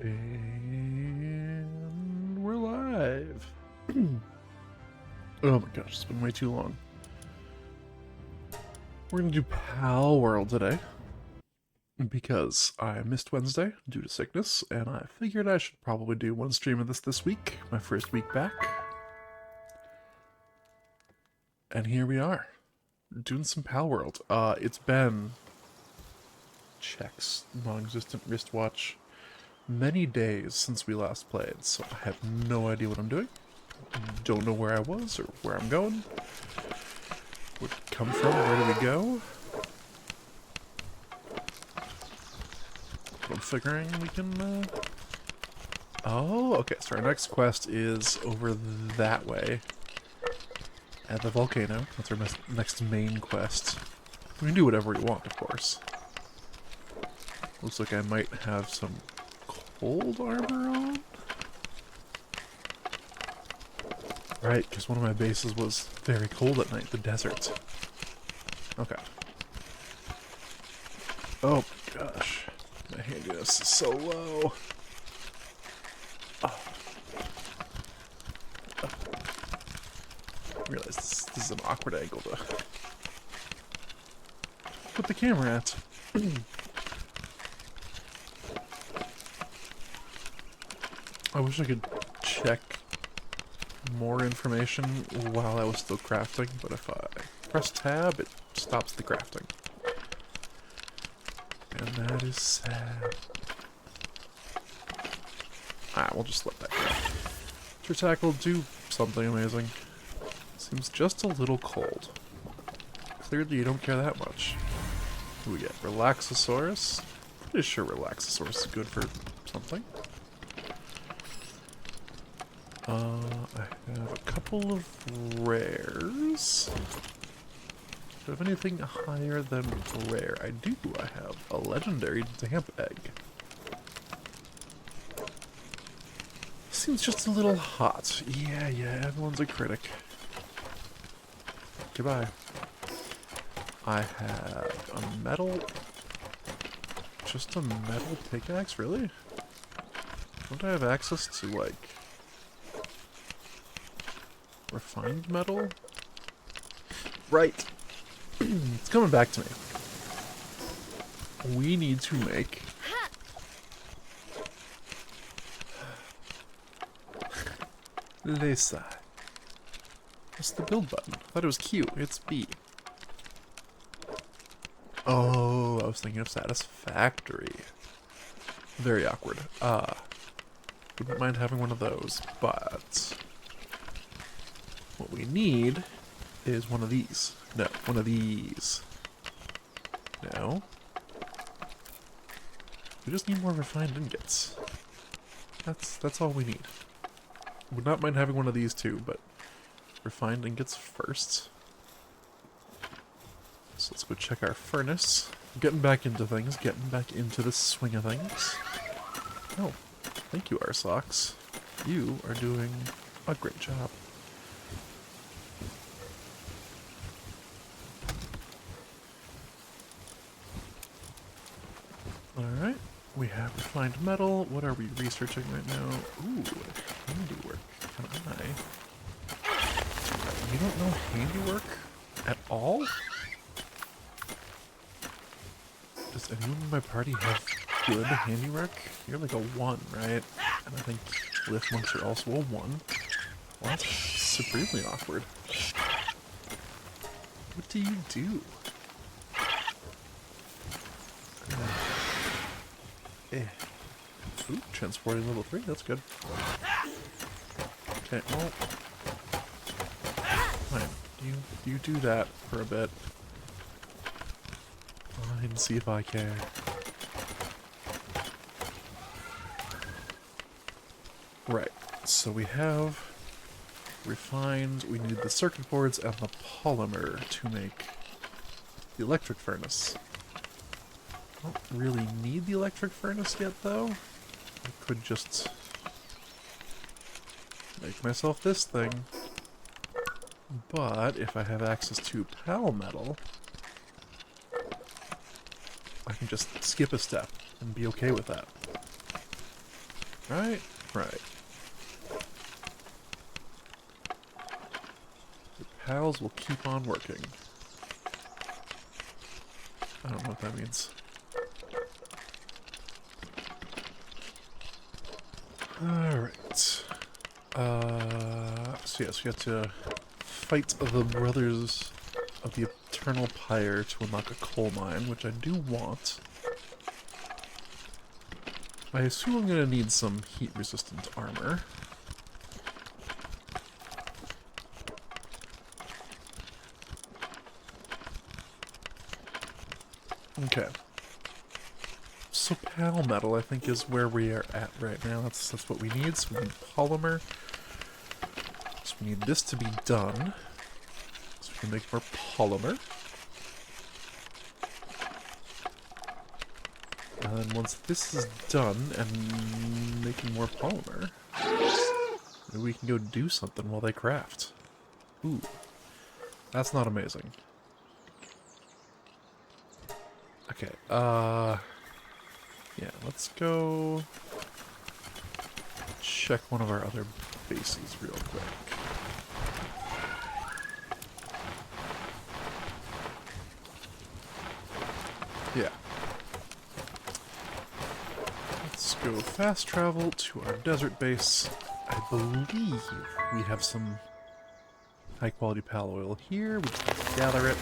And we're live. Oh my gosh, it's been way too long. We're gonna do Palworld today because I missed Wednesday due to sickness, and I figured I should probably do one stream of this week, my first week back. And here we are, doing some Palworld. It's been checks, non-existent wristwatch, many days since we last played, so I have no idea what I'm doing. Don't know where I was or where I'm going. Where'd it come from? Where do we go? I'm figuring we can, Oh, okay, so our next quest is over that way. At the volcano. That's our next main quest. We can do whatever we want, of course. Looks like I might have some cold armor on? Right, because one of my bases was very cold at night, the desert. Okay. Oh my gosh. My handiness is so low. Oh. Oh. I realize this is an awkward angle to put the camera at. I wish I could check more information while I was still crafting, but if I press tab, it stops the crafting. And that is sad. We'll just let that go. Your tackle do something amazing. Seems just a little cold. Clearly you don't care that much. Who we get? Relaxosaurus? Pretty sure Relaxosaurus is good for something. I have a couple of rares. Do I have anything higher than rare? I do. I have a legendary damp egg. Seems just a little hot. Yeah, everyone's a critic. Goodbye. I have a metal... Just a metal pickaxe, really? Don't I have access to, like... refined metal? Right. It's coming back to me. We need to make... Lisa. What's the build button? I thought it was Q. It's B. Oh, I was thinking of satisfactory. Very awkward. Wouldn't mind having one of those, but... what we need is one of these. No, one of these. No. We just need more refined ingots. That's all we need. Would not mind having one of these too, but refined ingots first. So let's go check our furnace. Getting back into things, getting back into the swing of things. Oh, thank you, Arsox. You are doing a great job. Alright, we have refined metal. What are we researching right now? Ooh, handiwork. Can I? You don't know handiwork at all? Does anyone in my party have good handiwork? You're like a 1, right? And I think lift monks are also a 1. Well, that's supremely awkward. What do you do? Ooh, transporting level 3, that's good. Okay, well... fine, you do that for a bit. Fine, see if I care. Right, so we have refined, we need the circuit boards and the polymer to make the electric furnace. I don't really need the electric furnace yet, though. I could just make myself this thing. But if I have access to pal metal, I can just skip a step and be okay with that. Right? Right. The pals will keep on working. I don't know what that means. Alright. So yes, we have to fight the brothers of the Eternal Pyre to unlock a coal mine, which I do want. I assume I'm going to need some heat-resistant armor. Okay. So pal metal, I think, is where we are at right now. That's what we need. So we need polymer. So we need this to be done. So we can make more polymer. And then once this is done and making more polymer, maybe we can go do something while they craft. Ooh. That's not amazing. Okay, yeah, let's go check one of our other bases real quick. Yeah. Let's go fast travel to our desert base. I believe we have some high quality pal oil here. We can gather it.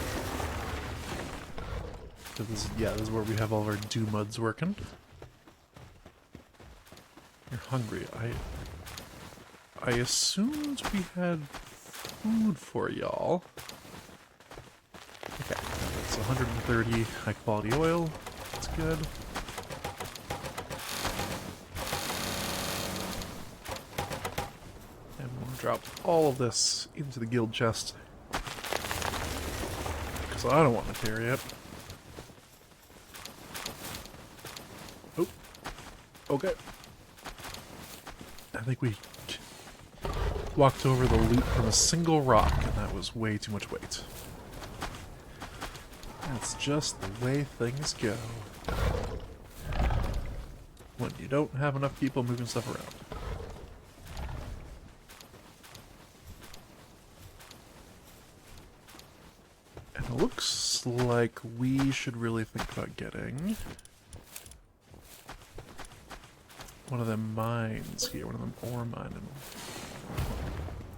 So this is where we have all of our do-muds working. You're hungry. I assumed we had food for y'all. Okay, it's 130 high quality oil. That's good. And we'll drop all of this into the guild chest. Because I don't want to carry it. Oh. Okay. I think we walked over the loot from a single rock, and that was way too much weight. That's just the way things go when you don't have enough people moving stuff around. And it looks like we should really think about getting one of them mines here, one of them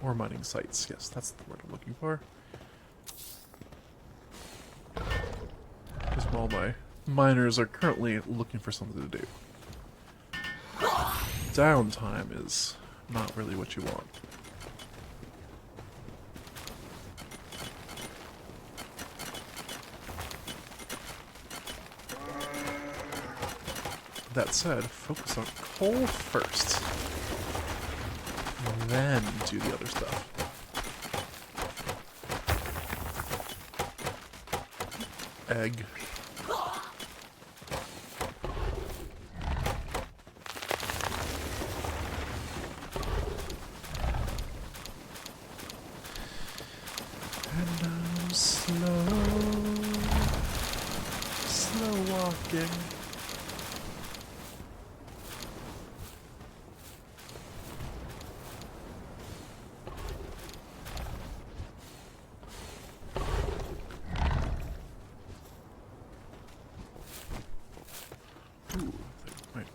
ore mining sites. Yes, that's the word I'm looking for. Because all my miners are currently looking for something to do. Downtime is not really what you want. That said, focus on coal first. And then do the other stuff. Egg. And I'm slow walking.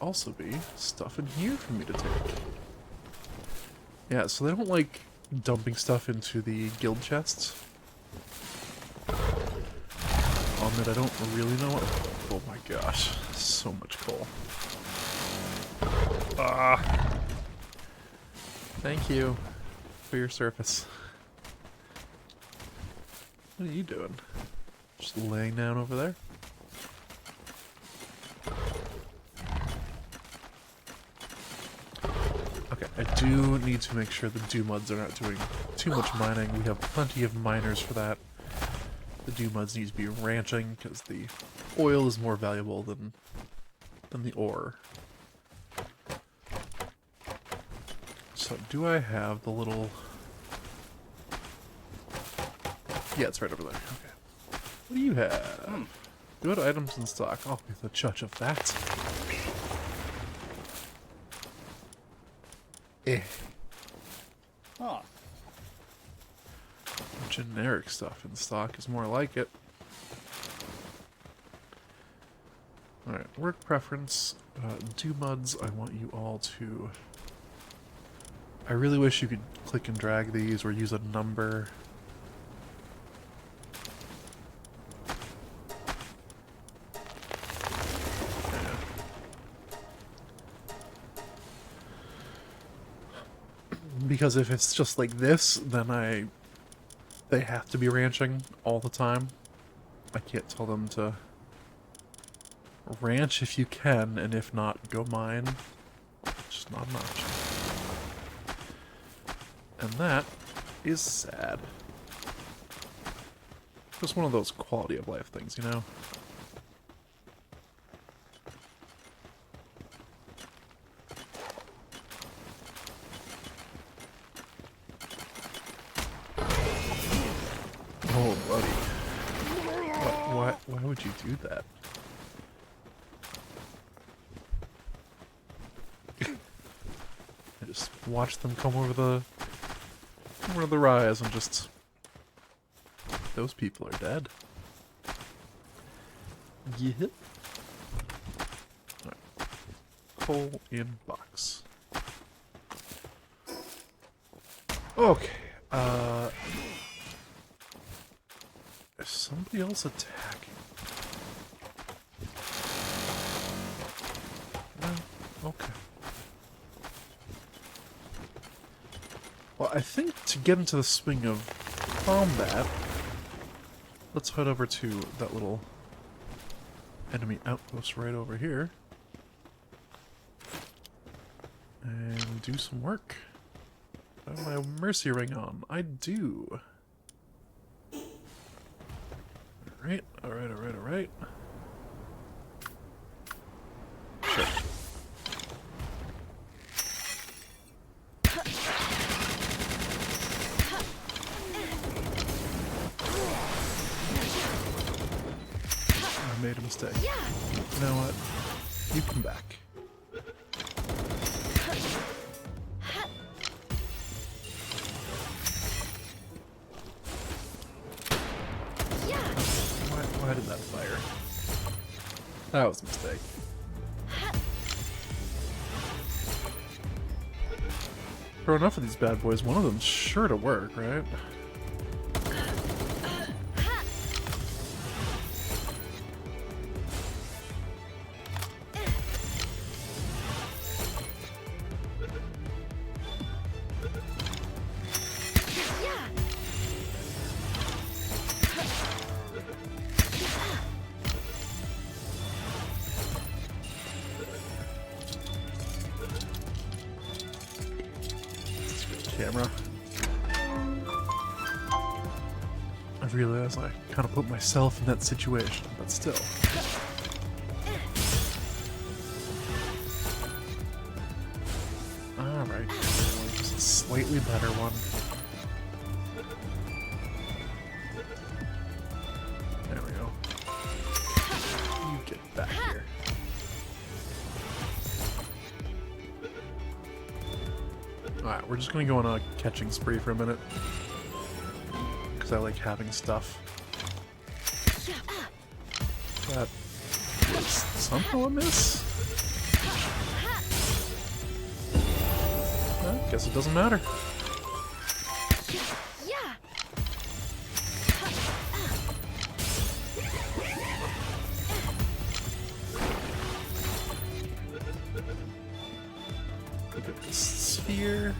Also be stuff in here for me to take. Yeah, so they don't like dumping stuff into the guild chests. I'll admit I don't really know what... Oh my gosh, so much coal. Ah! Thank you for your service. What are you doing? Just laying down over there? I do need to make sure the do-muds are not doing too much mining. We have plenty of miners for that. The do-muds need to be ranching because the oil is more valuable than the ore. So do I have the little... Yeah, it's right over there. Okay. What do you have? Good items in stock. I'll be the judge of that. Eh. Huh. Generic stuff in stock is more like it. Alright, work preference. Do muds, I want you all to... I really wish you could click and drag these or use a number. Yeah. Because if it's just like this, then they have to be ranching all the time. I can't tell them to ranch if you can, and if not, go mine. It's just not an option. And that is sad. Just one of those quality of life things, you know? Oh, buddy. Why would you do that? I just watched them come over the rise and just... Those people are dead. Yeah. Alright. Coal in box. Okay. Is somebody else attacking? No? Okay. Well, I think to get into the swing of combat, let's head over to that little enemy outpost right over here and do some work. I have my mercy ring on. I do. Alright, alright, alright, alright. Sure. I made a mistake. You know what? You come back. Why did that fire? That was a mistake. For enough of these bad boys, one of them's sure to work, right? Camera. I realize I kind of put myself in that situation, but still. Alright, just a slightly better one. There we go. You get back here. Alright, we're just gonna go on a catching spree for a minute. Because I like having stuff. That was somehow a miss? Well, guess it doesn't matter. Look at this sphere.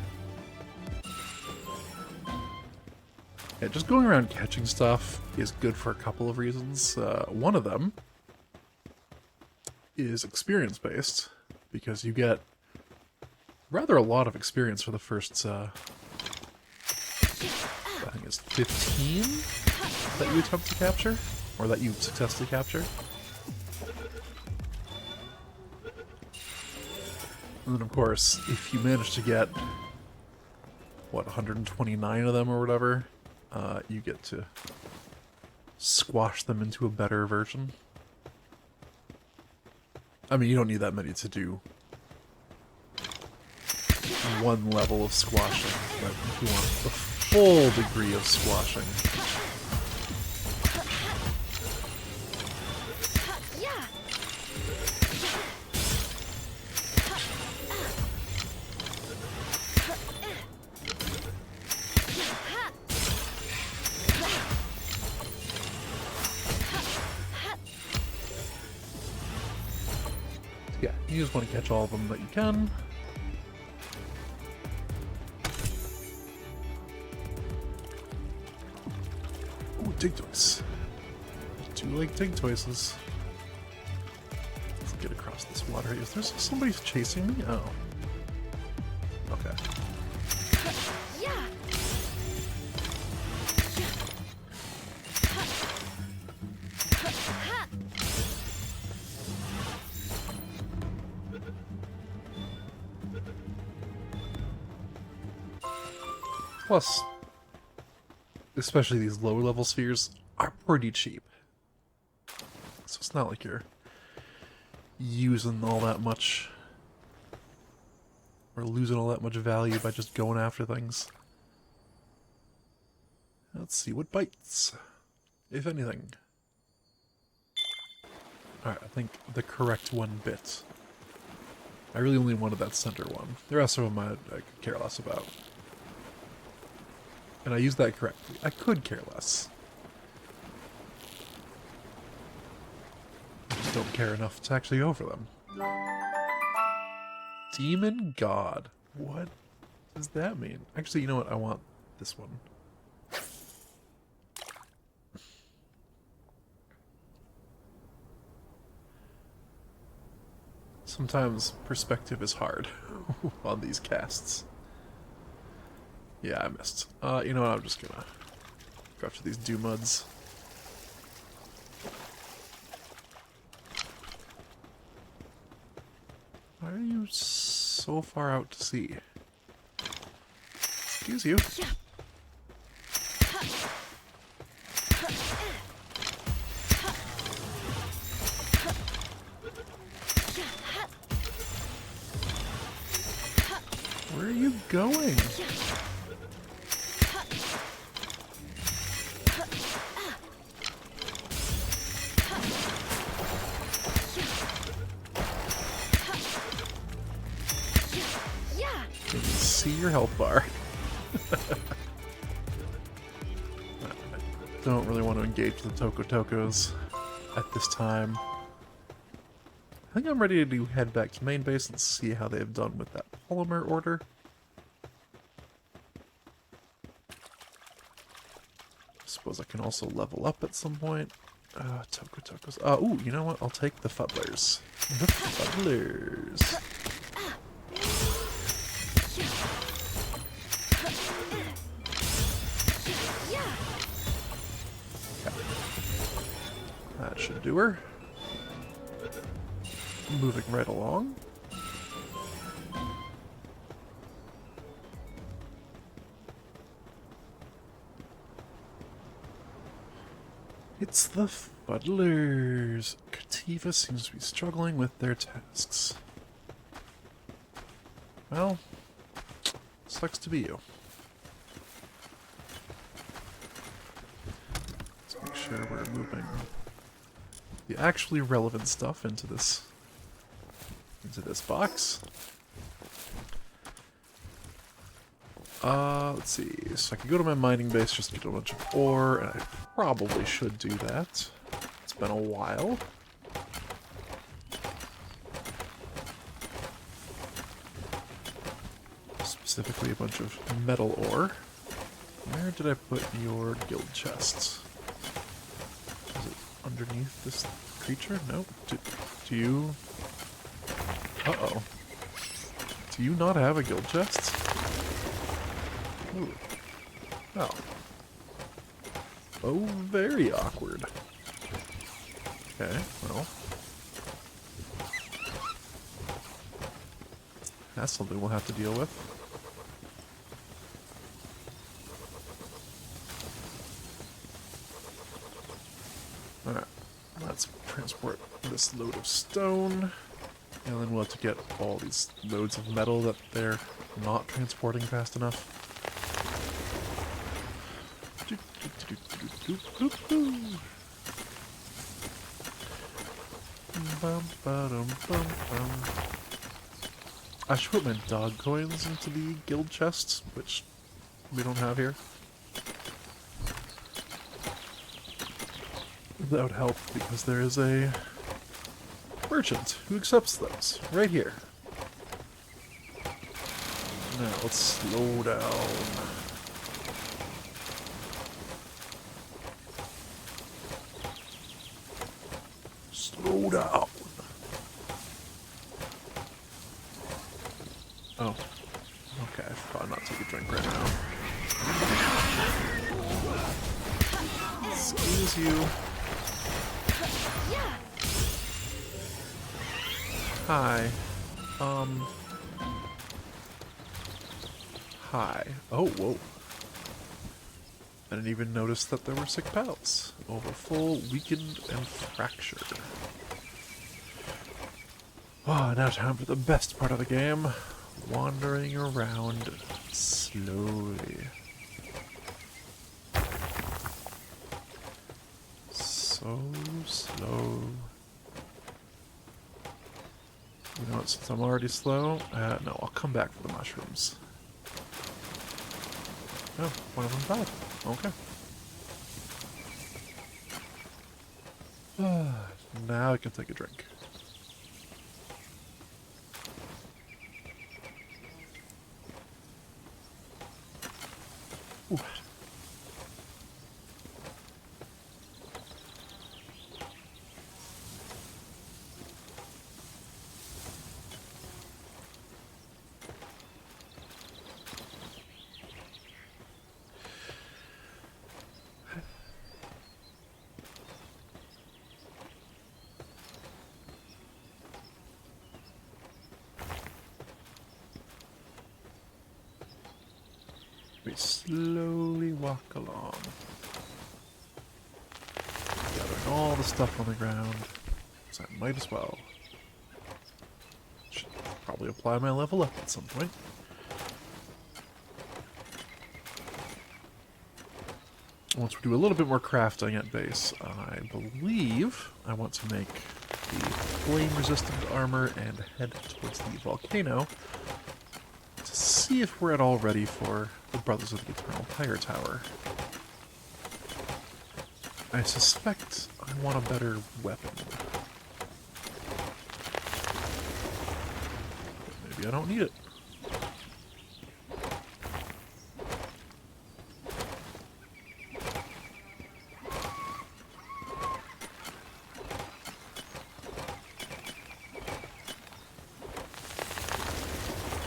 Yeah, just going around catching stuff is good for a couple of reasons. One of them is experience-based, because you get rather a lot of experience for the first, I think it's 15 that you attempt to capture, or that you successfully capture. And then, of course, if you manage to get, what, 129 of them or whatever, you get to squash them into a better version. I mean, you don't need that many to do one level of squashing, but if you want the full degree of squashing, yeah, you just want to catch all of them that you can. Ooh, dig toys. Two leg dig toys. Let's get across this water. Is there somebody chasing me? Oh. Okay. Plus, especially these lower level spheres are pretty cheap. So it's not like you're using all that much or losing all that much value by just going after things. Let's see what bites, if anything. Alright, I think the correct one bit. I really only wanted that center one. The rest of them I could care less about. And I used that correctly. I could care less. I just don't care enough to actually go for them. Demon God. What does that mean? Actually, you know what? I want this one. Sometimes perspective is hard on these casts. Yeah, I missed. You know what? I'm just gonna go after these do-muds. Why are you so far out to sea? Excuse you. Where are you going? See your health bar. I don't really want to engage the Tokotokos at this time. I think I'm ready to head back to main base and see how they've done with that polymer order. Suppose I can also level up at some point. Tokotokos. Ooh, you know what? I'll take the fuddlers. The fuddlers. That should do her. Moving right along. It's the fuddlers. Kativa seems to be struggling with their tasks. Well, sucks to be you. Let's make sure we're moving the actually relevant stuff into this box. Let's see. So I could go to my mining base, just get a bunch of ore, and I probably should do that. It's been a while. Specifically a bunch of metal ore. Where did I put your guild chests? Is it underneath this creature? Nope. Do you... Uh-oh. Do you not have a guild chest? Ooh. Oh. Oh, very awkward. Okay, well. That's something we'll have to deal with. Alright, let's transport this load of stone. And then we'll have to get all these loads of metal that they're not transporting fast enough. I should put my dog coins into the guild chests, which we don't have here. That would help because there is a merchant who accepts those right here. Now let's slow down. Slow down. Oh, okay. I should probably not take a drink right now. Excuse you. Hi. Hi. Oh, whoa. I didn't even notice that there were sick pals. Overfull, weakened, and fractured. Oh, now time for the best part of the game. Wandering around slowly. So slow. You know what, since I'm already slow, no, I'll come back for the mushrooms. Oh, one of them died. Okay. Now I can take a drink. Ooh. We slowly walk along, gathering all the stuff on the ground, so I might as well. Should probably apply my level up at some point. Once we do a little bit more crafting at base, I believe I want to make the flame-resistant armor and head towards the volcano to see if we're at all ready for the Brothers of the Eternal Pyre Tower. I suspect I want a better weapon. But maybe I don't need it.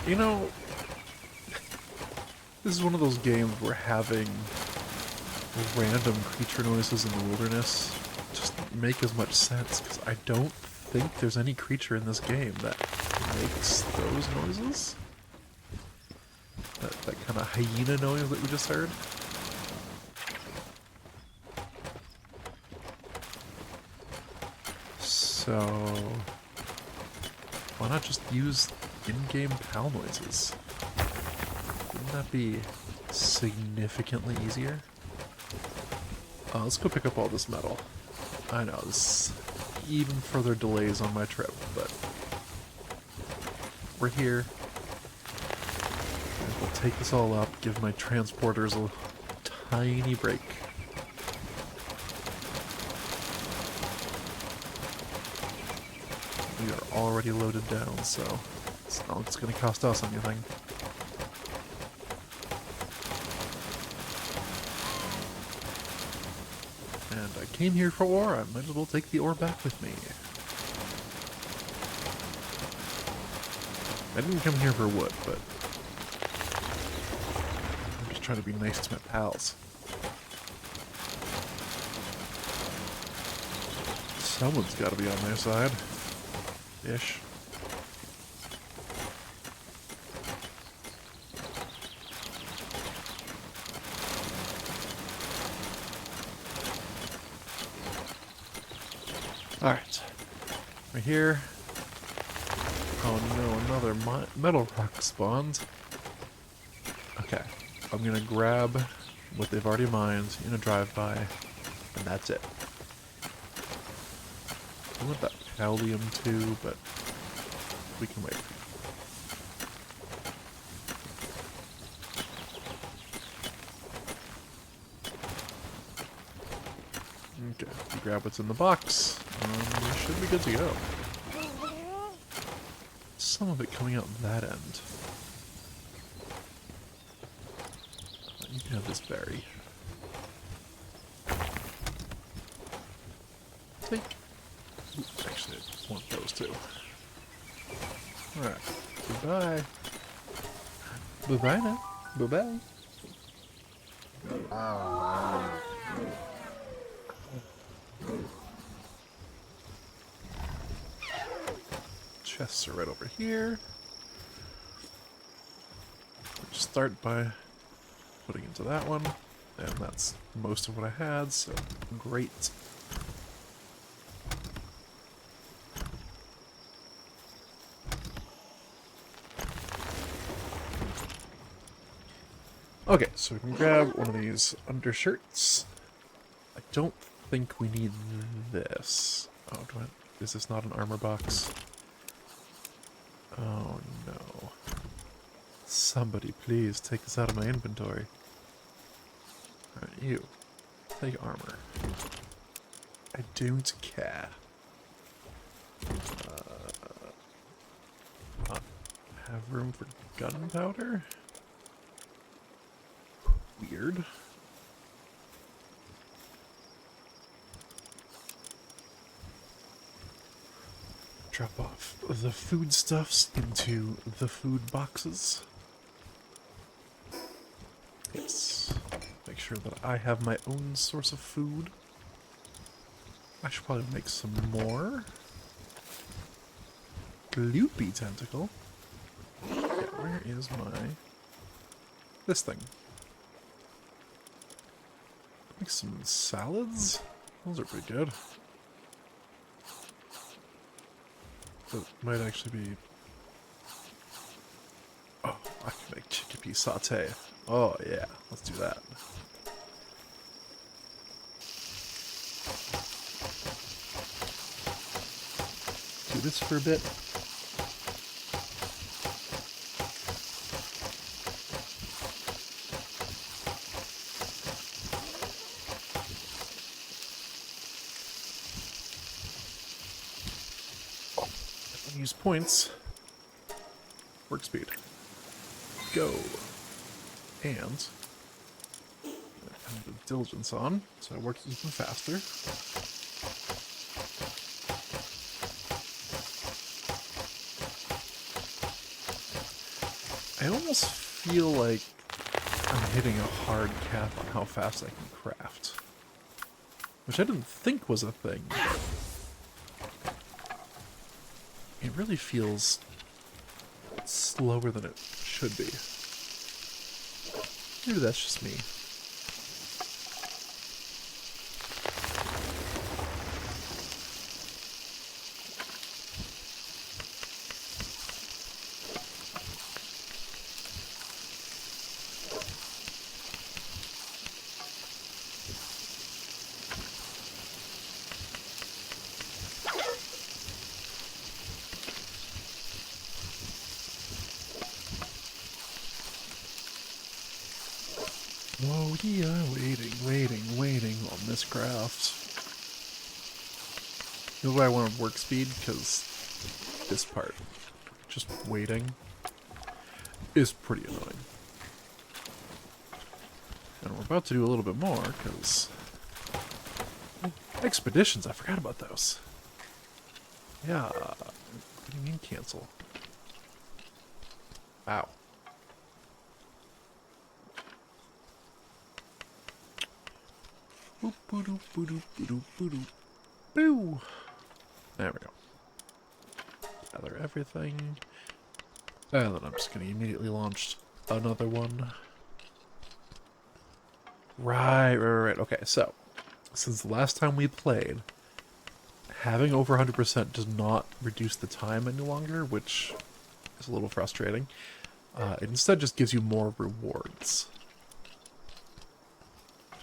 You know, this is one of those games where having random creature noises in the wilderness just make as much sense, because I don't think there's any creature in this game that makes those noises. That kind of hyena noise that we just heard. So, why not just use in-game PAL noises? Wouldn't that be significantly easier? Let's go pick up all this metal. I know, this even further delays on my trip, but we're here. And we'll take this all up, give my transporters a tiny break. We are already loaded down, so it's not like it's going to cost us anything. And I came here for ore, I might as well take the ore back with me. I didn't come here for wood, but I'm just trying to be nice to my pals. Someone's got to be on their side. Ish. Alright. We're here. Oh no, another metal rock spawned. Okay, I'm gonna grab what they've already mined in a drive-by, and that's it. I want that pallium too, but we can wait. Okay, we grab what's in the box. We should be good to go. Some of it coming out that end. You can have this berry. Take. Ooh, actually, I want those too. Alright. Goodbye. Bye-bye now. Bye-bye. Chests are right over here. Just start by putting into that one, and that's most of what I had, so great. Okay, so we can grab one of these undershirts. I don't think we need this. Oh, is this not an armor box? Oh no. Somebody please take this out of my inventory. Alright, you. Take armor. I don't care. Have room for gunpowder? Weird. Drop off the foodstuffs into the food boxes. Yes. Make sure that I have my own source of food. I should probably make some more. Gloopy tentacle. Okay, where is my... this thing? Make some salads? Those are pretty good. That might actually be... oh, I can make chickpea sauté. Oh yeah, let's do that. Do this for a bit. Use points. Work speed. Go. And I have the diligence on, so I work even faster. I almost feel like I'm hitting a hard cap on how fast I can craft. Which I didn't think was a thing, but it really feels slower than it should be. Maybe that's just me. Oh, we are waiting on this craft. You know why I want work speed? Because this part, just waiting, is pretty annoying. And we're about to do a little bit more, because expeditions, I forgot about those. Yeah, what do you mean cancel? Ow. Boop, boo-doo, boo-doo, boo-doo, boo-doo. Boo! There we go. Gather everything. And then I'm just going to immediately launch another one. Right. Okay, so, since the last time we played, having over 100% does not reduce the time any longer, which is a little frustrating. It instead just gives you more rewards,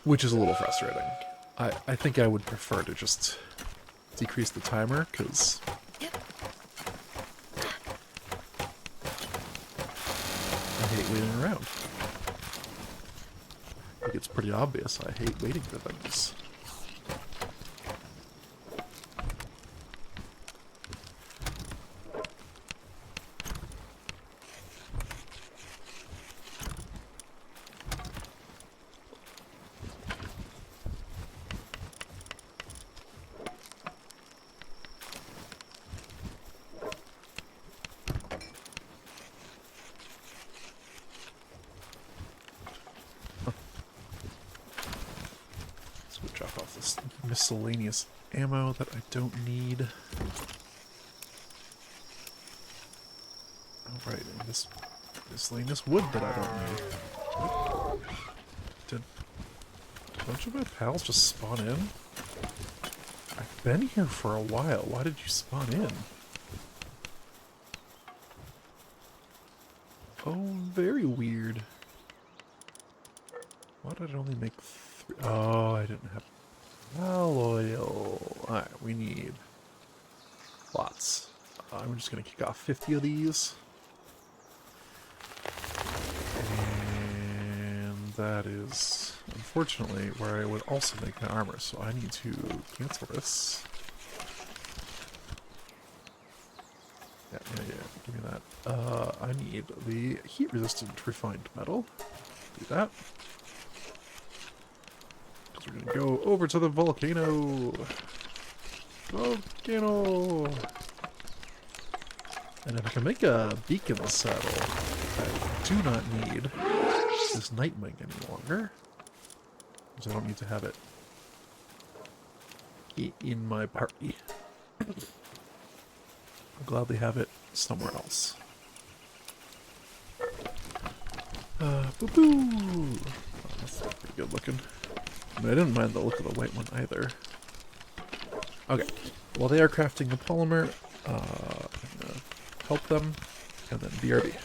which is a little frustrating. I think I would prefer to just decrease the timer, because I hate waiting around. I think it's pretty obvious I hate waiting for things. Drop off this miscellaneous ammo that I don't need. Alright, and this miscellaneous wood that I don't need. Did a bunch of my pals just spawn in? I've been here for a while. Why did you spawn in? Oh, very weird. Why did I only make 3? Oh, I didn't have oil. Alright, we need lots. I'm just going to kick off 50 of these. And that is, unfortunately, where I would also make my armor, so I need to cancel this. Yeah, give me that. I need the heat-resistant refined metal. Do that. We're gonna go over to the volcano. Volcano. And if I can make a beacon saddle, I do not need this Nightwing any longer, because I don't need to have it in my party. I'll gladly have it somewhere else. Boo-boo! Oh, that's pretty good looking. I didn't mind the look of the white one either. Okay, while they are crafting the polymer, I'm gonna help them, and then BRB.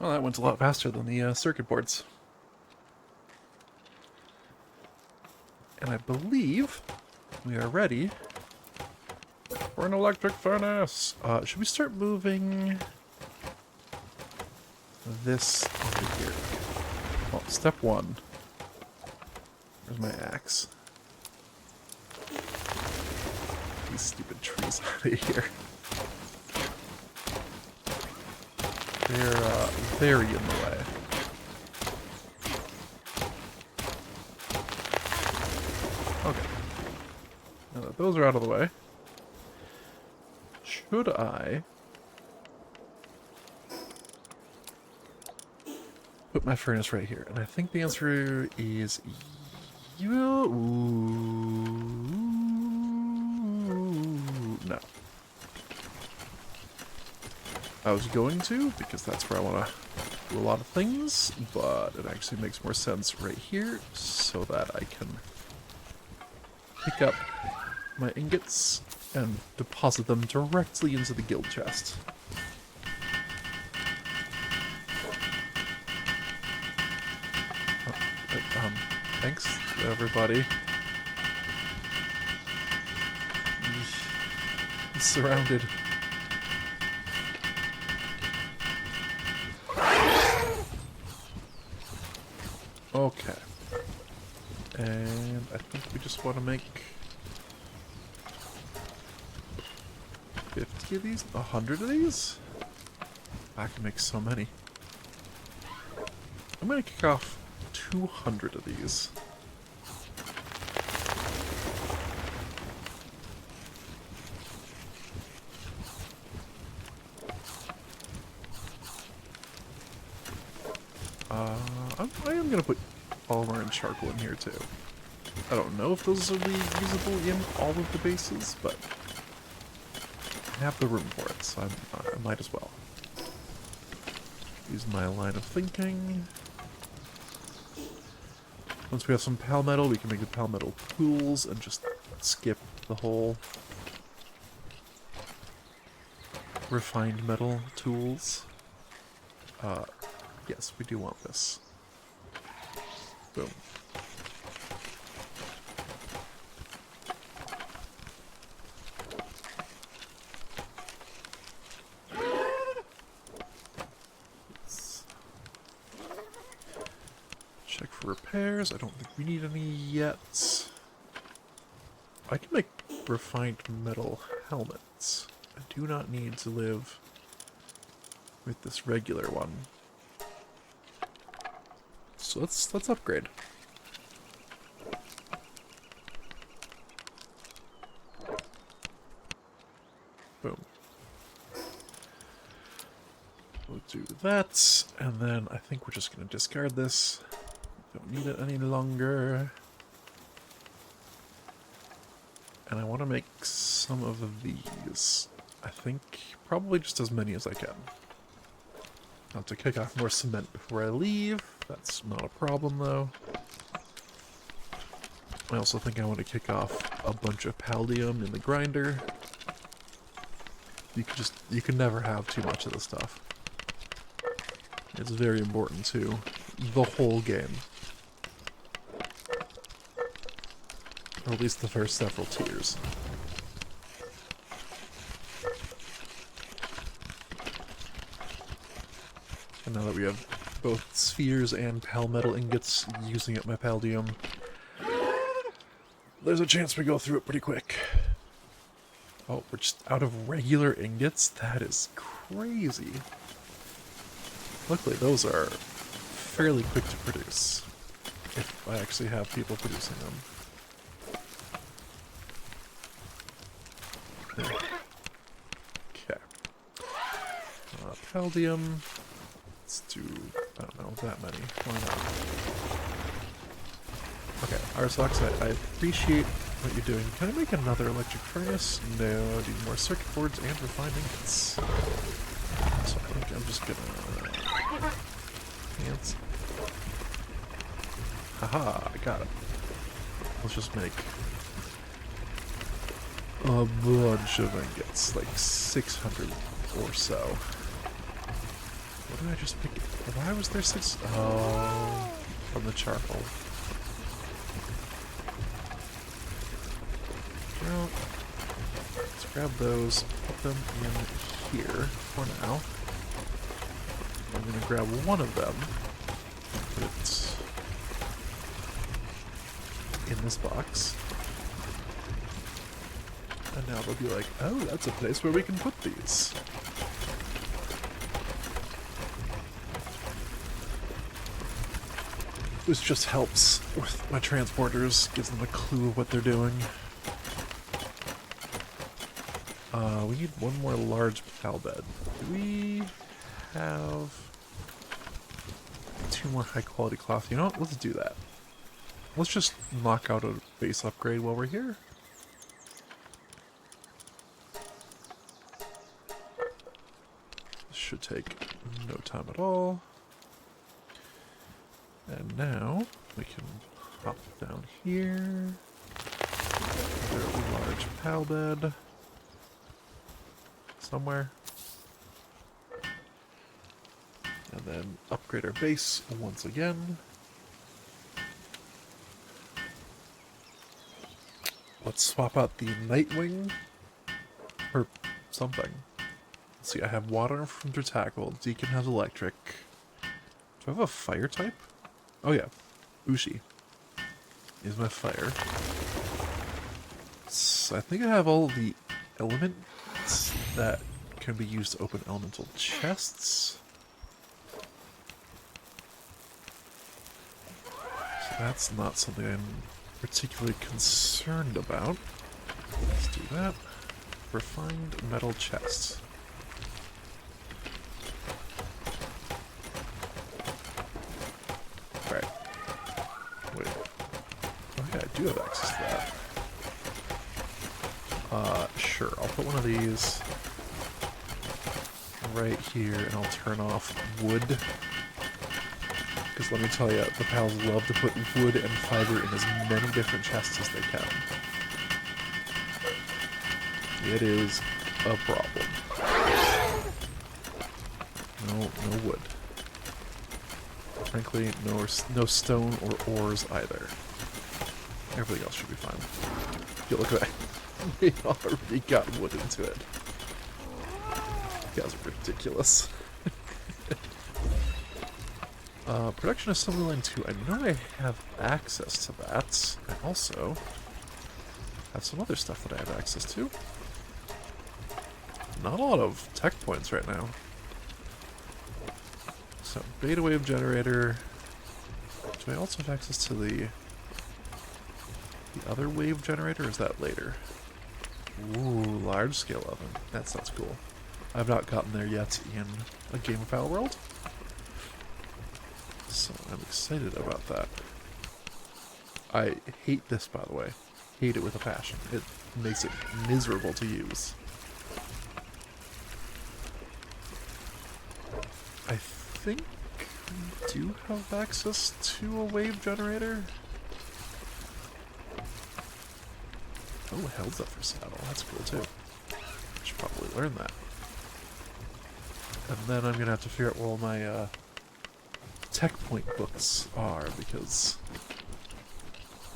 Well, that went a lot faster than the circuit boards. And I believe we are ready for an electric furnace. Should we start moving this over here? Well, step 1. Where's my axe? These stupid trees out of here. They're very in the way. Okay. Now that those are out of the way, should I put my furnace right here? And I think the answer is you. No. I was going to, because that's where I want to do a lot of things, but it actually makes more sense right here so that I can pick up my ingots and deposit them directly into the guild chest. Thanks, everybody. I'm surrounded. Okay. And I think we just want to make 50 of these? 100 of these? I can make so many. I'm going to kick off 200 of these. I am going to put polymer and charcoal in here too. I don't know if those will be usable in all of the bases, but I have the room for it, so I might as well. Use my line of thinking. Once we have some palmetto, we can make the palmetto tools and just skip the whole refined metal tools. Yes, we do want this. Boom. Check for repairs. I don't think we need any yet. I can make refined metal helmets. I do not need to live with this regular one. So let's upgrade. Boom. We'll do that, and then I think we're just gonna discard this. Don't need it any longer. And I want to make some of these. I think probably just as many as I can. I'll have to kick off more cement before I leave. That's not a problem though. I also think I want to kick off a bunch of paldium in the grinder. You can never have too much of this stuff. It's very important to the whole game. Or at least the first several tiers. And now that we have both spheres and palmetal ingots using up my paldium, there's a chance we go through it pretty quick. Oh, we're just out of regular ingots? That is crazy. Luckily, those are fairly quick to produce, if I actually have people producing them. Okay. Paldium. Let's do, I don't know, that many. Why not? Okay, Arsox, I appreciate what you're doing. Can I make another electric furnace? No, I need more circuit boards and refined ingots. So I think I'm just gonna... Fancy. Haha, I got it. Let's just make a bunch of ingots, like 600 or so. What did I just pick? Why was there 6? Oh, from the charcoal. Well, let's grab those, put them in here for now. I'm going to grab one of them, put it in this box. And now they'll be like, oh, that's a place where we can put these. This just helps with my transporters, gives them a clue of what they're doing. We need one more large pal bed. Do we have 2 more high quality cloth? You know what? Let's do that. Let's just knock out a base upgrade while we're here. This should take no time at all. And now we can hop down here. There's a large pal bed somewhere. And then upgrade our base once again. Let's swap out the Nightwing or something. Let's see, I have water from tackle. Deacon has electric. Do I have a fire type? Oh yeah, Ushi is my fire. So I think I have all the elements that can be used to open elemental chests. So that's not something I'm particularly concerned about. Let's do that. Refined metal chest. Alright. Wait. Okay, I do have access to that. Sure, I'll put one of these right here and I'll turn off wood. Because let me tell you, the pals love to put wood and fiber in as many different chests as they can. It is a problem. No wood. Frankly, no stone or ores either. Everything else should be fine. Yeah, look at that. We already got wood into it. You guys are ridiculous. Production assembly line 2. I know I have access to that. I also have some other stuff that I have access to. Not a lot of tech points right now. So, beta wave generator. Do I also have access to the other wave generator, or is that later? Ooh, large scale oven. That sounds cool. I've not gotten there yet in a game of Palworld. So I'm excited about that. I hate this, by the way. Hate it with a passion. It makes it miserable to use. I think we do have access to a wave generator. Oh, hell's up for saddle. That's cool too. Should probably learn that. And then I'm gonna have to figure out where all my tech point books are, because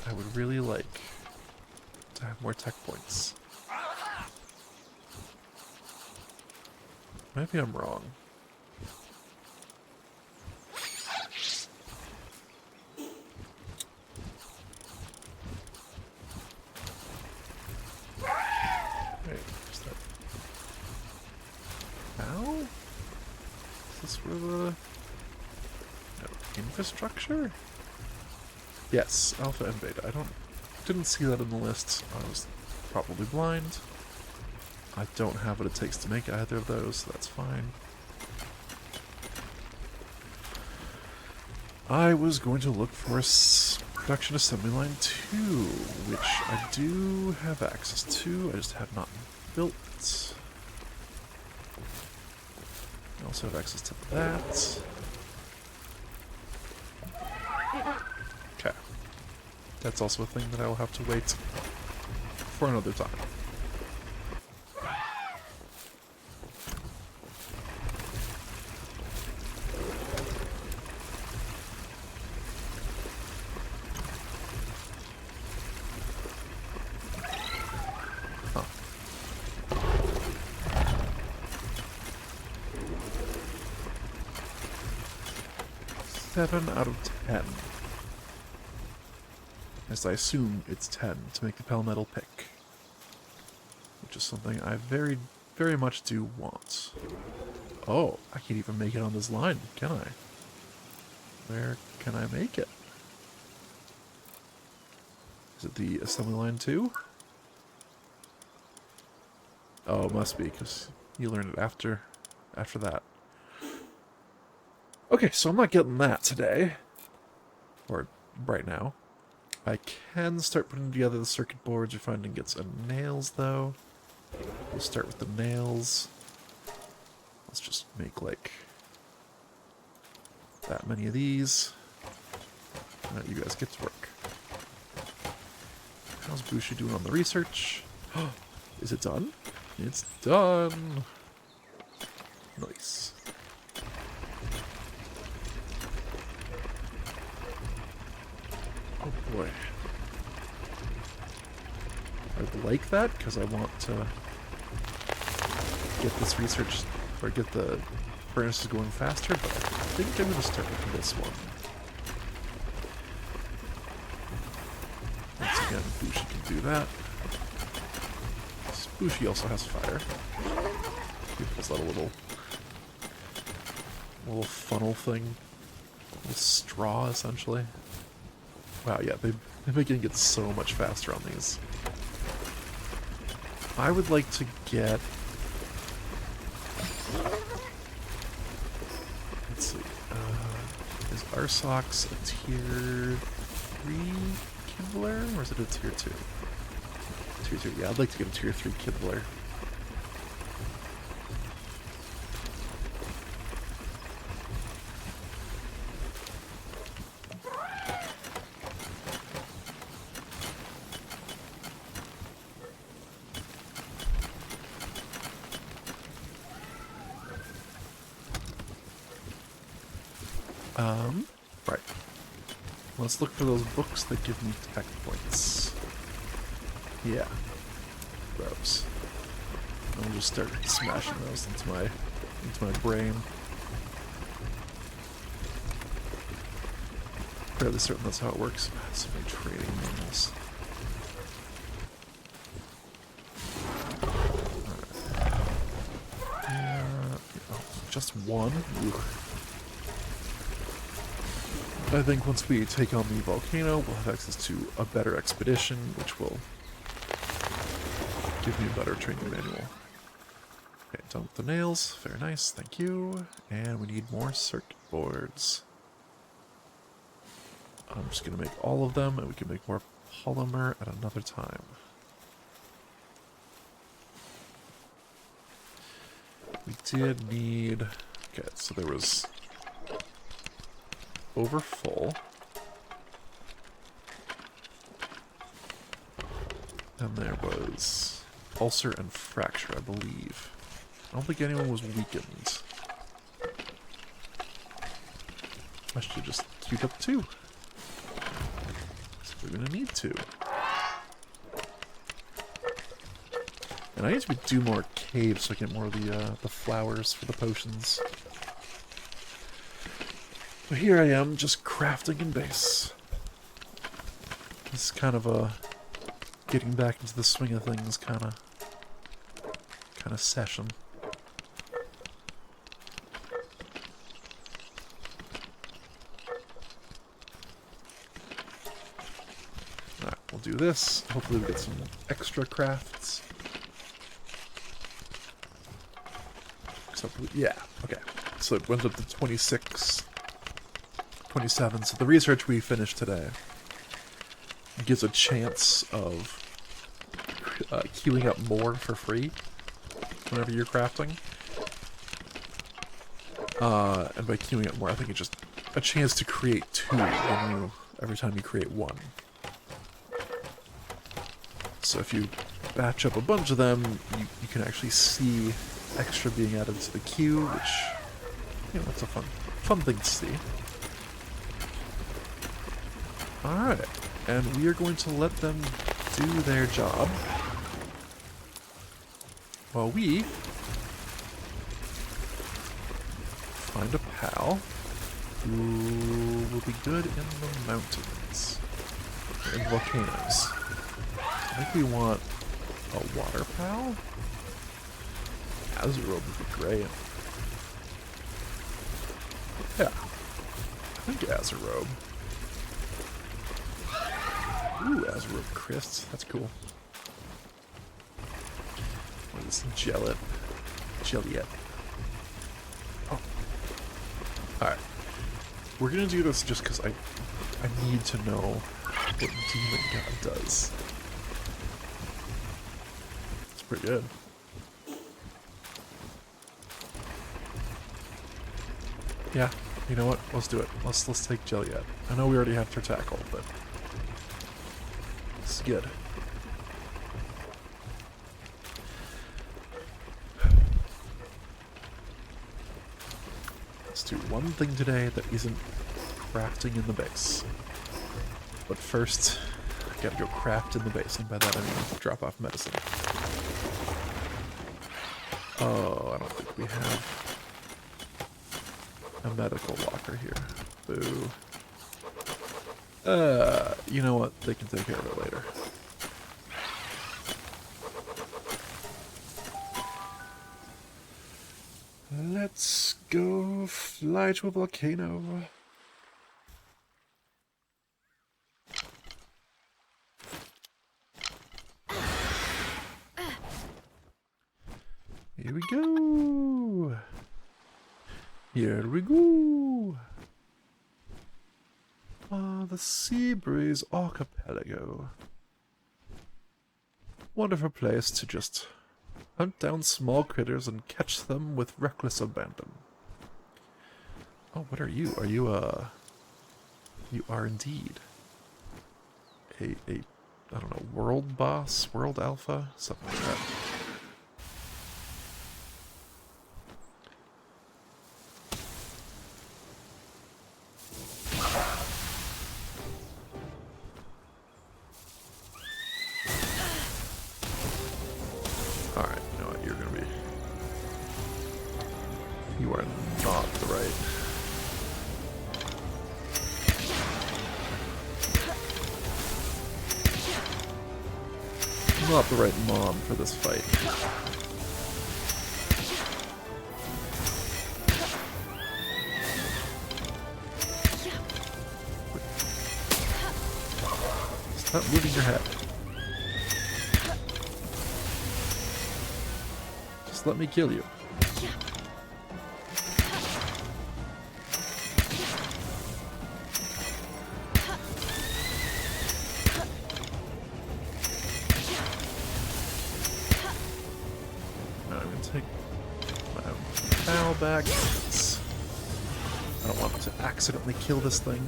I would really like to have more tech points. Maybe I'm wrong. Wait, is that... How? Is this where the... Infrastructure? Yes, alpha and beta. Didn't see that in the list. I was probably blind. I don't have what it takes to make either of those, so that's fine. I was going to look for production assembly line 2, which I do have access to. I just have not built. I also have access to that. Okay. That's also a thing that I will have to wait for another time. Huh. 7 out of 10. As I assume it's 10 to make the Palmetto pick. Which is something I very, very much do want. Oh, I can't even make it on this line, can I? Where can I make it? Is it the assembly line too? Oh, it must be, because you learned it after that. Okay, so I'm not getting that today. Or right now. I can start putting together the circuit boards. We're finding get some nails, though. We'll start with the nails. Let's just make, like, that many of these. Now you guys get to work. How's Bushi doing on the research? Is it done? It's done! Nice. Oh boy. I'd like that, because I want to get this research, or get the furnaces going faster, but I think I'm going to start with this one. Once again, Bushi can do that. Bushi also has fire. He pulls out a little funnel thing with straw, essentially. Wow, yeah, they're making it so much faster on these. I would like to get... Let's see. Is Arsox a tier 3 Kindler, or is it a tier 2? Tier 2, yeah, I'd like to get a tier 3 Kindler. Right. Let's look for those books that give me tech points. Yeah. Gross. I'll just start smashing those into my brain. Fairly certain that's how it works. So many trading manuals. Alright. Yeah, oh, just one? Ugh. I think once we take on the volcano, we'll have access to a better expedition, which will give me a better training manual. Okay, done with the nails. Very nice, thank you. And we need more circuit boards. I'm just going to make all of them, and we can make more polymer at another time. We did need... Okay, so there was... over full. And there was ulcer and fracture, I believe. I don't think anyone was weakened. I should have just queued up 2. So we're gonna need 2. And I need to do more caves so I get more of the flowers for the potions. But here I am, just crafting in base. This is kind of a getting back into the swing of things kind of session. Alright, we'll do this. Hopefully we get some extra crafts. Except, yeah, okay. So it went up to 26. 27. So the research we finished today gives a chance of queuing up more for free whenever you're crafting. And by queuing up more, I think it's just a chance to create 2 every time you create 1. So if you batch up a bunch of them, you can actually see extra being added to the queue, which, you know, that's a fun thing to see. Alright, and we are going to let them do their job while we find a pal who will be good in the mountains, in the volcanoes. I think we want a water pal? Azerobe would be great. Yeah, I think Azerobe. Ooh, Azure Crest. That's cool. What is this? Gellet. Oh. Alright. We're gonna do this just because I need to know what Demon God does. It's pretty good. Yeah, you know what? Let's do it. Let's take Jelliet. I know we already have her tackle, but it's good. Let's do one thing today that isn't crafting in the base. But first, I gotta go craft in the base, and by that I mean drop off medicine. Oh, I don't think we have a medical locker here. Boo. You know what? They can take care of it later. Let's go fly to a volcano. Here we go. Here we go. Ah, the Sea Breeze Archipelago. Wonderful place to just hunt down small critters and catch them with reckless abandon. Oh, what are you? Are you, you are indeed a I don't know, world boss? World alpha? Something like that. Alright, you know what, you're gonna be... You are not the right... Not the right mom for this fight. Stop moving your head. Just let me kill you. Now I'm gonna take my bow back. I don't want to accidentally kill this thing.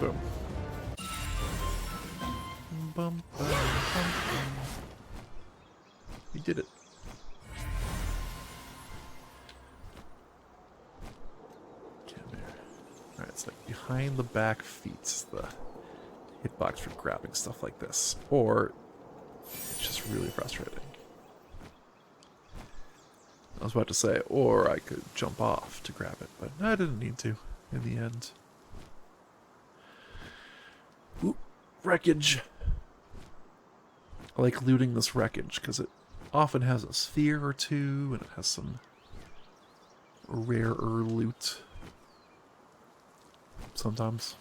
Boom. Bum, bum, bum, bum. We did it. Alright, it's like behind the back feet, the hitbox for grabbing stuff like this. Or it's just really frustrating. I was about to say, or I could jump off to grab it, but I didn't need to in the end. Ooh, wreckage. I like looting this wreckage because it often has a sphere or two and it has some rarer loot. Sometimes.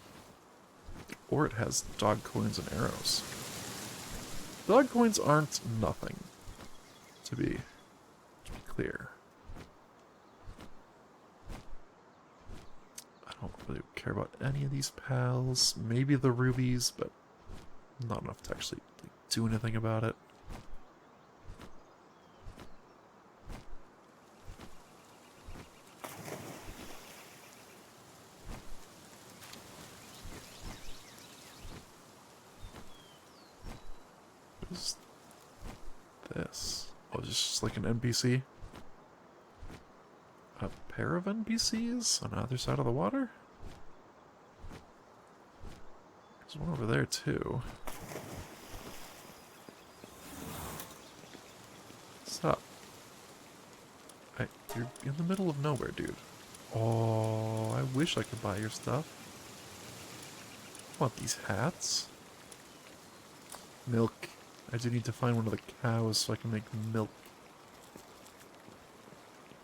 Or it has dog coins and arrows. Dog coins aren't nothing, to be clear. I don't really care about any of these pals. Maybe the rubies, but not enough to actually do anything about it. What is this? Oh, just like an NPC? A pair of NPCs on the other side of the water? There's one over there too. What's up? You're in the middle of nowhere, dude. Oh, I wish I could buy your stuff. I want these hats. Milk. I do need to find one of the cows so I can make milk.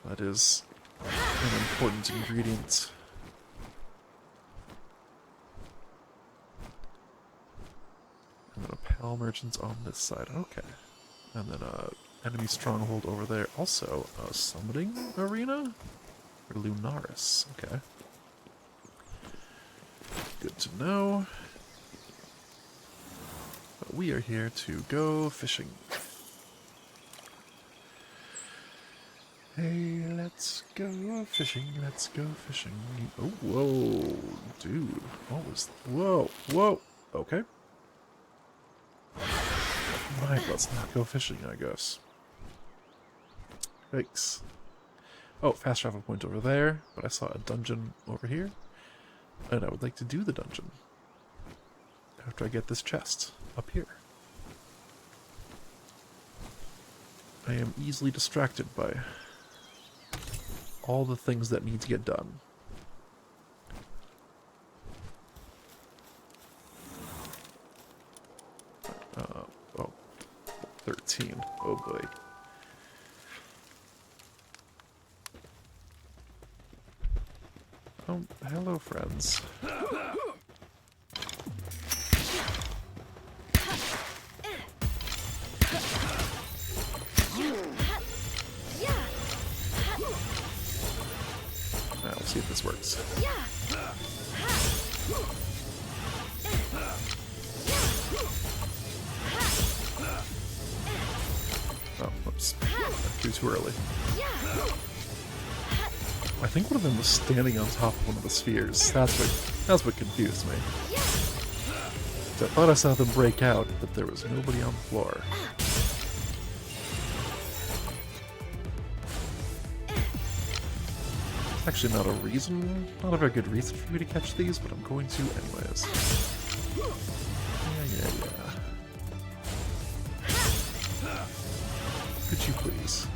That is an important ingredient. And then a Pal Merchant on this side. Okay. And then a enemy stronghold over there. Also, a summoning arena? Or Lunaris. Okay. Good to know. But we are here to go fishing. Hey, let's go fishing, let's go fishing. Oh, whoa, dude. What was... Whoa, whoa. Okay. Right, let's not go fishing, I guess. Thanks. Oh, fast travel point over there, but I saw a dungeon over here. And I would like to do the dungeon after I get this chest up here. I am easily distracted by all the things that need to get done. Oh, 13. Oh boy. Oh, hello, friends. Now, let's see if this works. Oh, whoops. Too early. I think one of them was standing on top of one of the spheres. That's what confused me. So I thought I saw them break out, but there was nobody on the floor. It's actually not a very good reason for me to catch these, but I'm going to anyways. Yeah. Could you please?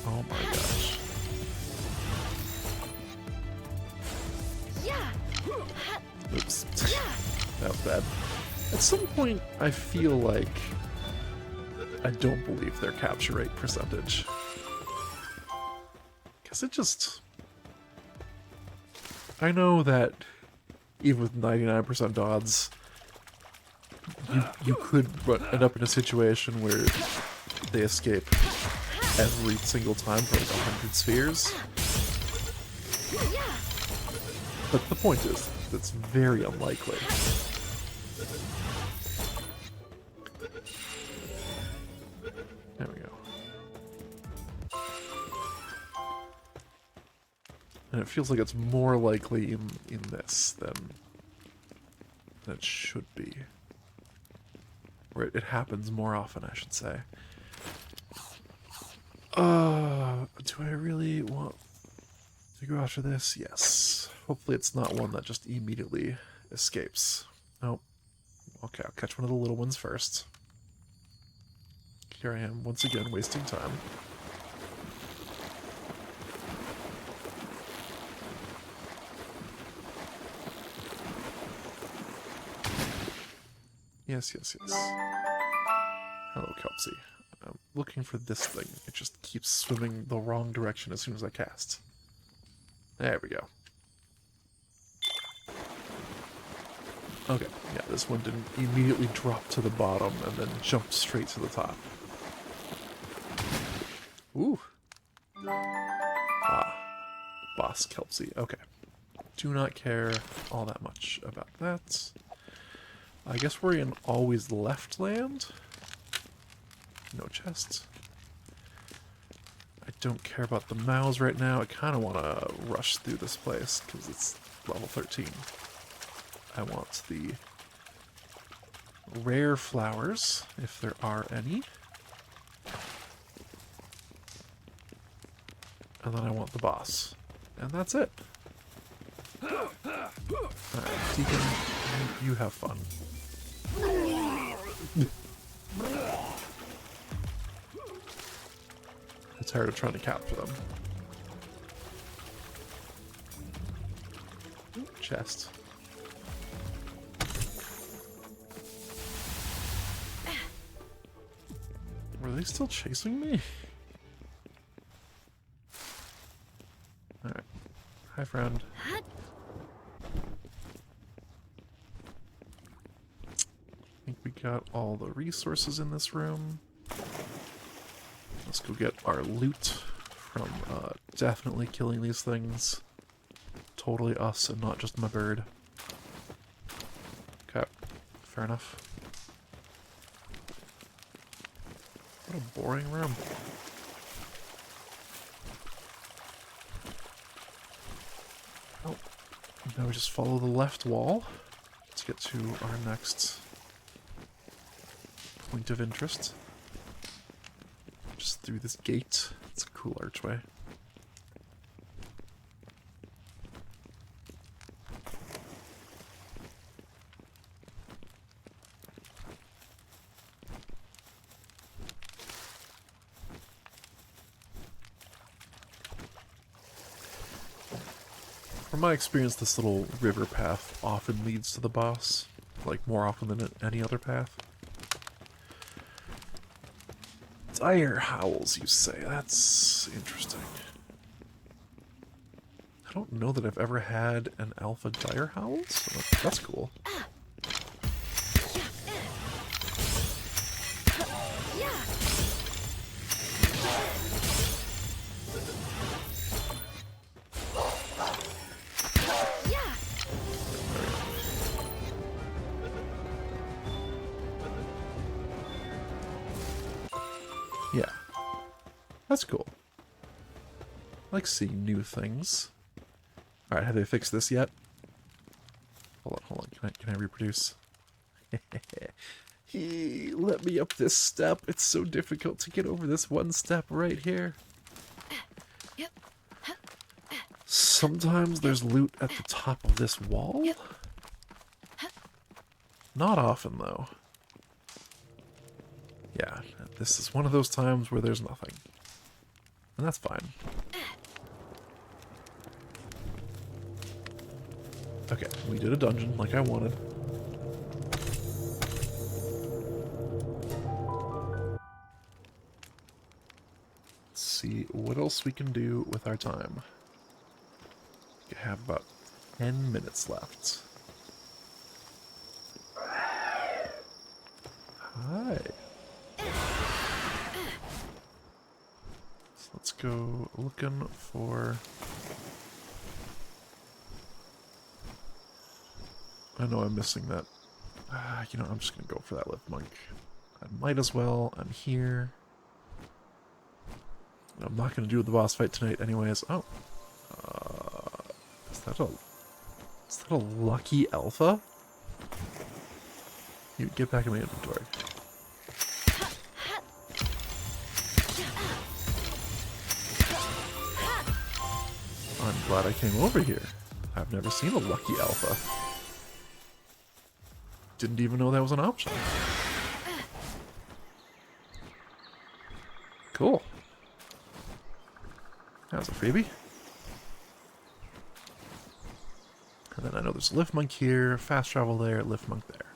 Oh my gosh. Oops. That was bad. At some point, I feel like I don't believe their capture rate percentage. Because it just... I know that even with 99% odds, you could end up in a situation where they escape every single time for like 100 spheres. But the point is, that's very unlikely. There we go. And it feels like it's more likely in this than it should be. Or it happens more often, I should say. Do I really want to go after this? Yes. Hopefully it's not one that just immediately escapes. Oh. Okay, I'll catch one of the little ones first. Here I am, once again, wasting time. Yes. Hello, Kelpsy. I'm looking for this thing. It just keeps swimming the wrong direction as soon as I cast. There we go. Okay, yeah, this one didn't immediately drop to the bottom and then jump straight to the top. Ooh. Ah. Boss Kelpsy. Okay. Do not care all that much about that. I guess we're in always left land. No chests. I don't care about the mouse right now. I kind of want to rush through this place because it's level 13. I want the rare flowers, if there are any. And then I want the boss. And that's it. Alright, Deacon, you have fun. I'm tired of trying to capture them. Chest. Were they still chasing me? friend. I think we got all the resources in this room. Let's go get our loot from definitely killing these things. Totally us and not just my bird. Okay, fair enough. What a boring room. Oh, now we just follow the left wall to get to our next point of interest. Just through this gate. It's a cool archway. From my experience, this little river path often leads to the boss, like more often than any other path. Dire howls, you say? That's interesting. I don't know that I've ever had an alpha dire howls, so that's cool. Yeah. That's cool. I like seeing new things. Alright, have they fixed this yet? Hold on. Can I reproduce? Let me up this step. It's so difficult to get over this one step right here. Sometimes there's loot at the top of this wall. Not often, though. Yeah, this is one of those times where there's nothing. And that's fine. Okay, we did a dungeon like I wanted. Let's see what else we can do with our time. We have about 10 minutes left. Hi. So let's go looking for... I know I'm missing that. You know, I'm just gonna go for that lift monk. I might as well. I'm here. I'm not gonna do the boss fight tonight anyways. Oh. Is that a lucky alpha? You get back in my inventory. I'm glad I came over here. I've never seen a lucky alpha. Didn't even know that was an option. Cool. That was a freebie. And then I know there's a lift monk here, fast travel there, lift monk there.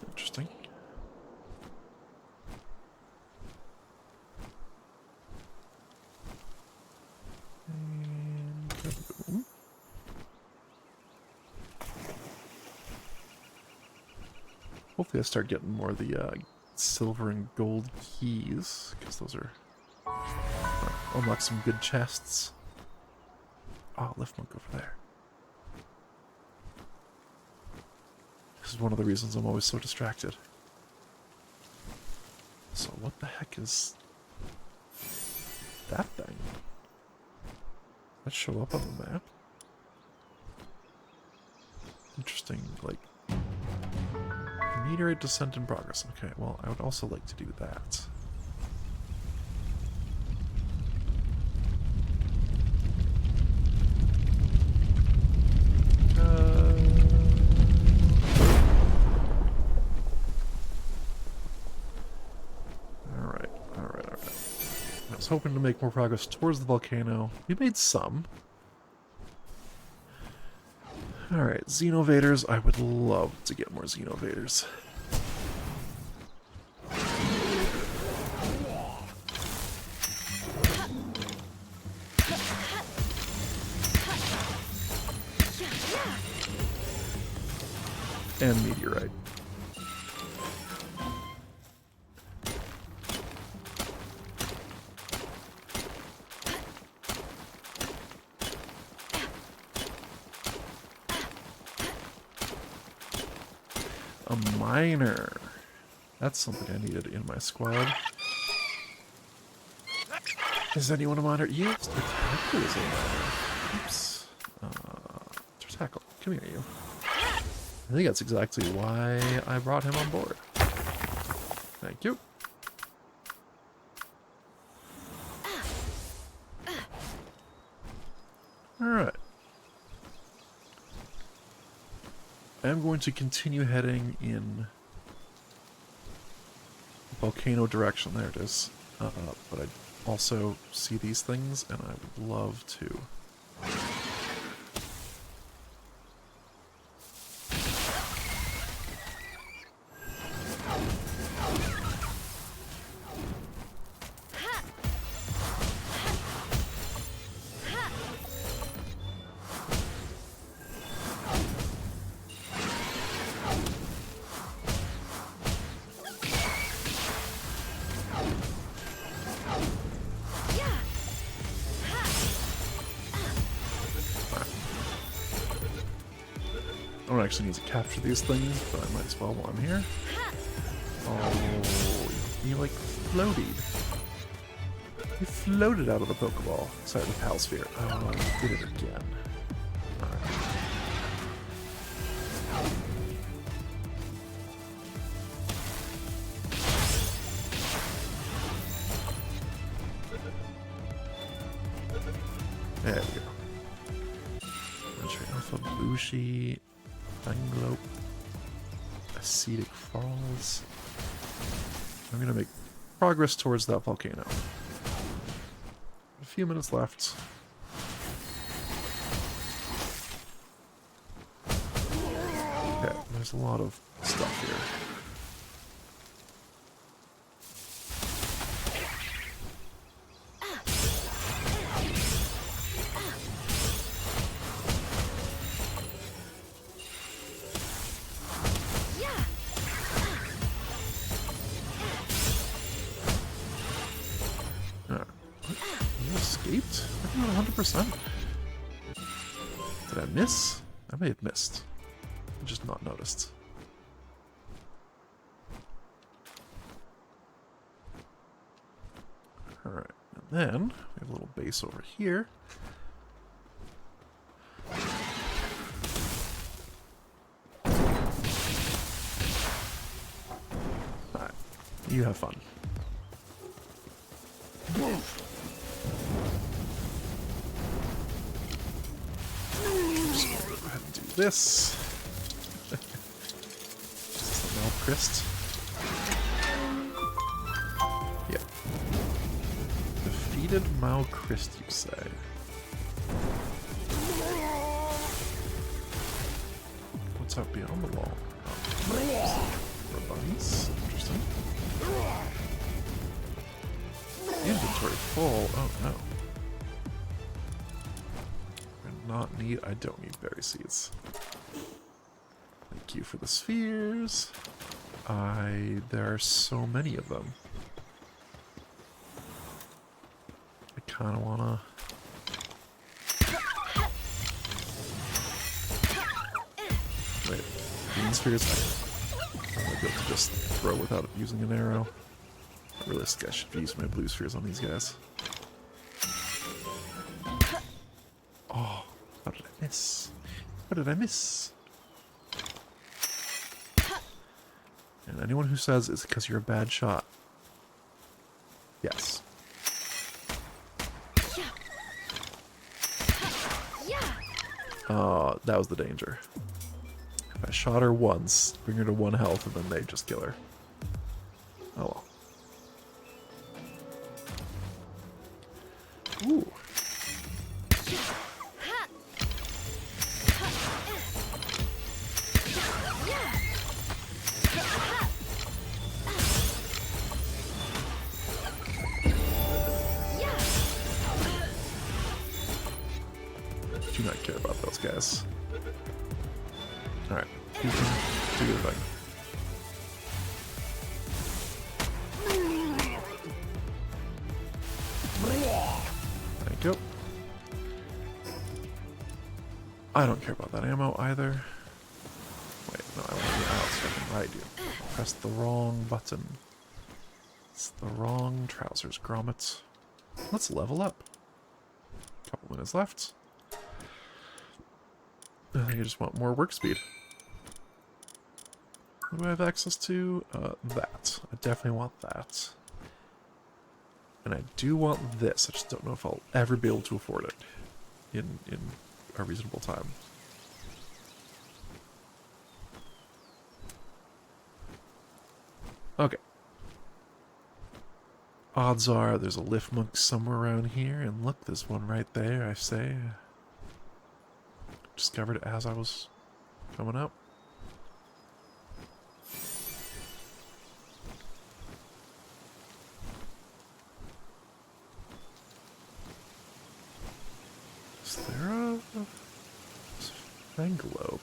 Interesting. And boom. Hopefully I start getting more of the silver and gold keys, because those are... unlock some good chests. Oh, lift monk over there. This is one of the reasons I'm always so distracted. So what the heck is that thing? Does that show up on the map? Interesting, like... meteorite descent in progress. Okay, well, I would also like to do that. Alright. I was hoping to make more progress towards the volcano. We made some. Alright, Xenovaders. I would love to get more Xenovaders. And Meteorite. A miner. That's something I needed in my squad. Is anyone a miner? Yes, Tackle is a miner. Oops. Tackle, come here, you. I think that's exactly why I brought him on board. Thank you. Alright. I'm going to continue heading in volcano direction. There it is. But I also see these things, and I would love to. I don't actually need to capture these things, but I might as well while I'm here. Oh, you like floated. You floated out of the Pokeball. Sorry, the Pal Sphere. Oh, I did it again. Alright. There we go. Entry Alpha Bushi. Anglope, Acetic Falls. I'm gonna make progress towards that volcano. A few minutes left. Okay, there's a lot of stuff here. Escaped? I think not 100%. Did I miss? I may have missed. I just not noticed. Alright, and then we have a little base over here. Alright, you have fun. This. Is this the Malchrist? Yep. Defeated Malchrist, you say? What's up beyond the wall? Oh, bunnies? Interesting. Inventory full. Oh no. I don't need berry seeds. Thank you for the spheres. There are so many of them. I kind of wanna... Wait, green spheres? I might be able to just throw without using an arrow. I really think I should use my blue spheres on these guys. Oh, how did I miss? How did I miss? And anyone who says it's because you're a bad shot. Yes. That was the danger. If I shot her once, bring her to 1 health, and then they just kill her. Oh well. Ooh. guess. Alright, you can do your thing. Thank you. I don't care about that ammo either. Wait, no, I want to be out so I can ride you. Pressed the wrong button. It's the wrong trousers, grommet. Let's level up. Couple minutes left. I think I just want more work speed. What do I have access to? That. I definitely want that. And I do want this. I just don't know if I'll ever be able to afford it in a reasonable time. Okay. Odds are there's a lift monk somewhere around here, and look, there's one right there, I say. Discovered it as I was coming up. Is there a Fanglobe?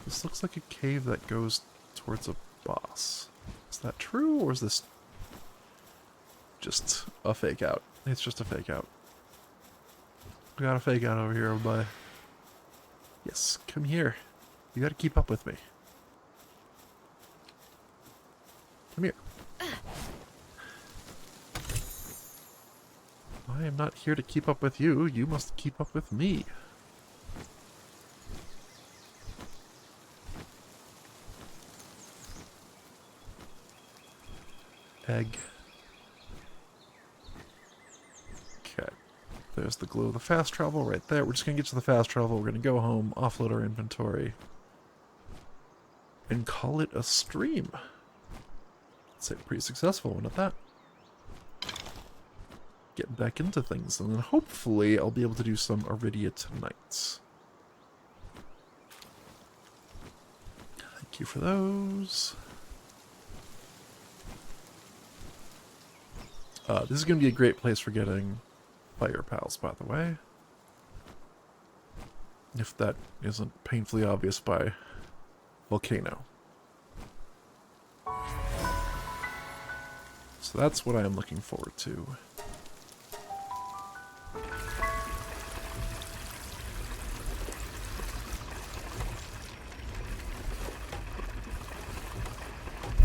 This looks like a cave that goes towards a boss. Is that true, or is this just a fake out? It's just a fake out. We got a fake out over here, everybody. Yes, come here. You gotta keep up with me. Come here. I am not here to keep up with you. You must keep up with me. Egg. Okay. There's the glow of the fast travel right there. We're just going to get to the fast travel. We're going to go home, offload our inventory, and call it a stream. I'd say pretty successful one at that. Get back into things, and then hopefully I'll be able to do some Iridia tonight. Thank you for those. This is going to be a great place for getting fire pals, by the way. If that isn't painfully obvious by volcano. So that's what I am looking forward to.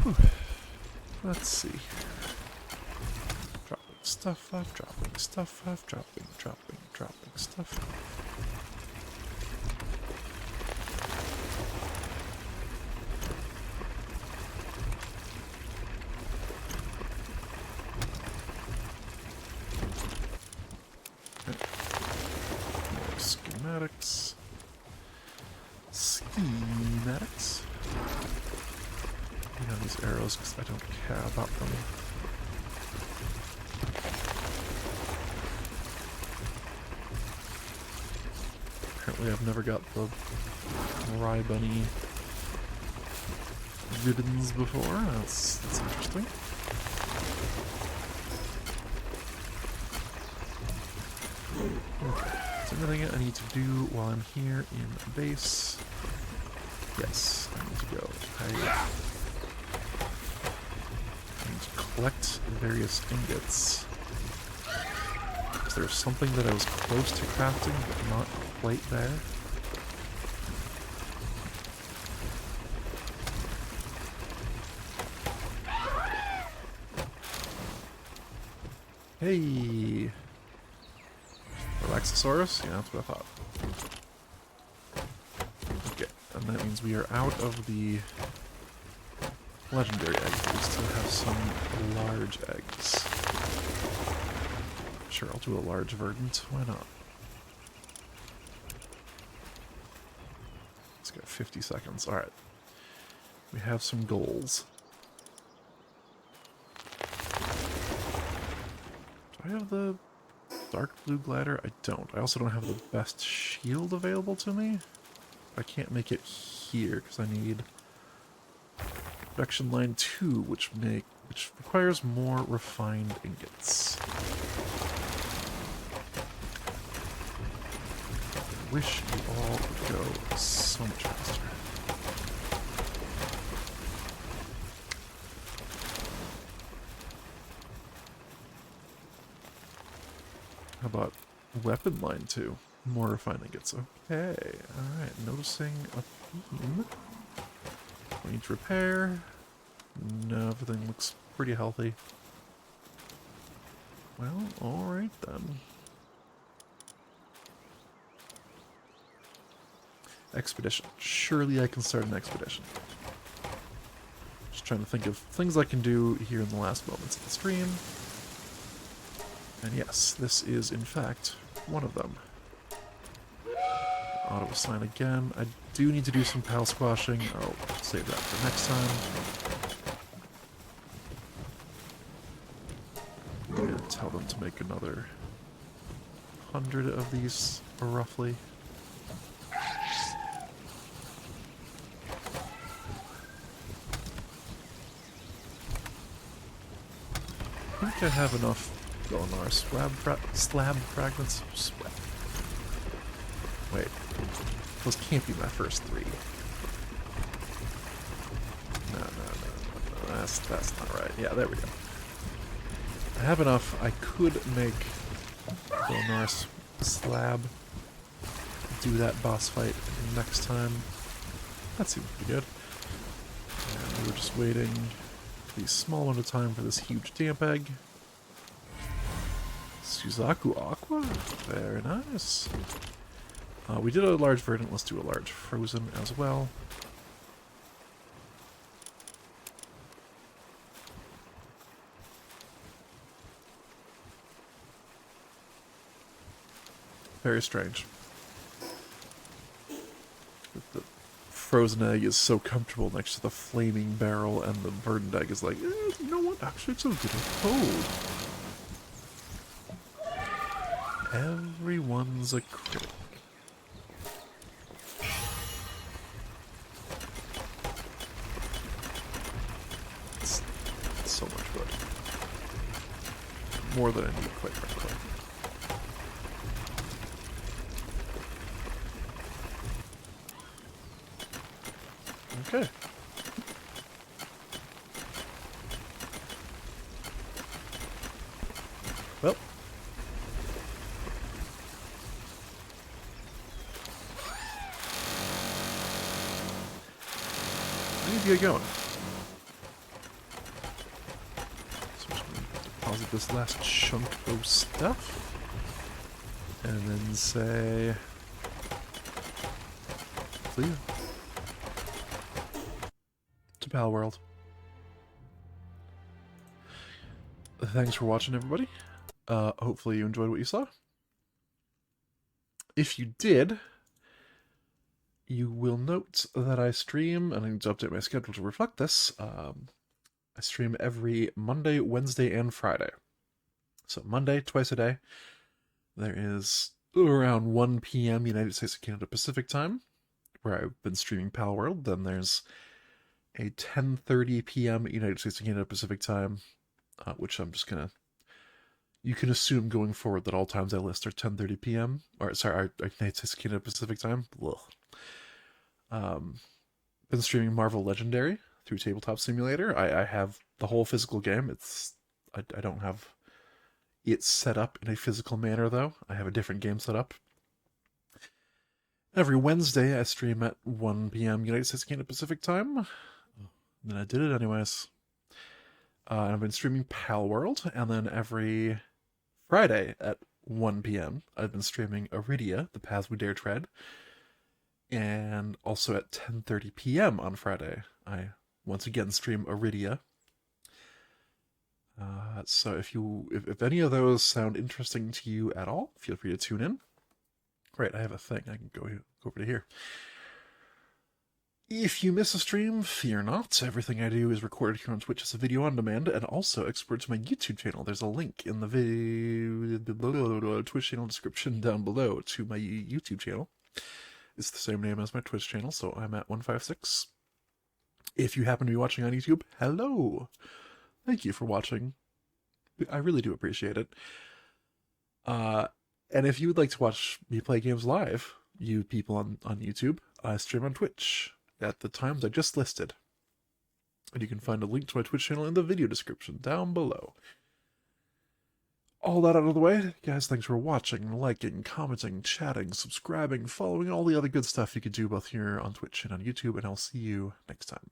Whew. Let's see. Dropping stuff off, dropping stuff off, dropping stuff. More schematics. You know these arrows because I don't care about them. Apparently I've never got the Rye Bunny ribbons before. That's interesting. Okay. Is there anything I need to do while I'm here in base? Yes, I need to go. I need to collect various ingots. Is there something that I was close to crafting but not quite there? Hey! Relaxosaurus? Yeah, that's what I thought. Okay, and that means we are out of the legendary eggs, but we still have some large eggs. Sure, I'll do a large verdant. Why not? Let's get 50 seconds. Alright. We have some goals. Do I have the dark blue glider? I don't. I also don't have the best shield available to me. I can't make it here because I need production line 2, which requires more refined ingots. wish you all would go so much faster. How about weapon line 2? More refining gets okay. Alright, noticing a theme. We need to repair. No, everything looks pretty healthy. Well, alright then. Expedition. Surely I can start an expedition. Just trying to think of things I can do here in the last moments of the stream. And yes, this is in fact one of them. Auto assign again. I do need to do some pal squashing. I'll save that for next time. And tell them to make another 100 of these, roughly. I think I have enough Golinar slab fragments. Wait, those can't be my first 3. No, that's not right. Yeah, there we go. I have enough. I could make Golinar slab. Do that boss fight next time. That seems pretty good. And we're just waiting the small amount of time for this huge damp egg. Suzaku Aqua? Very nice. We did a large verdant, let's do a large frozen as well. Very strange. The frozen egg is so comfortable next to the flaming barrel, and the verdant egg is like, you know what, actually it's a little cold. Everyone's a critic. It's so much wood. More than I need, quite frankly. Okay. Well. I need to get going. So I'm just going to deposit this last chunk of stuff. And then say... see ya. To Palworld. Thanks for watching, everybody. Hopefully you enjoyed what you saw. If you did, you will note that I stream, and I need to update my schedule to reflect this. I stream every Monday, Wednesday, and Friday. So Monday, twice a day. There is around 1 p.m. United States and Canada Pacific time, where I've been streaming Palworld. Then there's a 10:30 p.m. United States and Canada Pacific time, which I'm just gonna... You can assume going forward that all times I list are 10:30 p.m. Or, sorry, United States and Canada Pacific time. Been streaming Marvel Legendary through Tabletop Simulator. I have the whole physical game. I don't have it set up in a physical manner, though. I have a different game set up. Every Wednesday, I stream at 1 p.m. United States and Canada Pacific time. And I did it anyways. I've been streaming Palworld, and then every Friday at 1 p.m. I've been streaming Iridia, The Paths We Dare Tread. And also at 10:30 p.m. on Friday, I once again stream Iridia. So if any of those sound interesting to you at all, feel free to tune in. Great, I have a thing. I can go over to here. If you miss a stream, fear not. Everything I do is recorded here on Twitch as a video on demand, and also exported to my YouTube channel. There's a link in the Twitch channel description down below to my YouTube channel. It's the same name as my Twitch channel, so I'm at 156. If you happen to be watching on YouTube, hello! Thank you for watching. I really do appreciate it. And if you would like to watch me play games live, you people on YouTube, I stream on Twitch at the times I just listed. And you can find a link to my Twitch channel in the video description down below. All that out of the way, guys, thanks for watching, liking, commenting, chatting, subscribing, following, all the other good stuff you can do both here on Twitch and on YouTube, and I'll see you next time.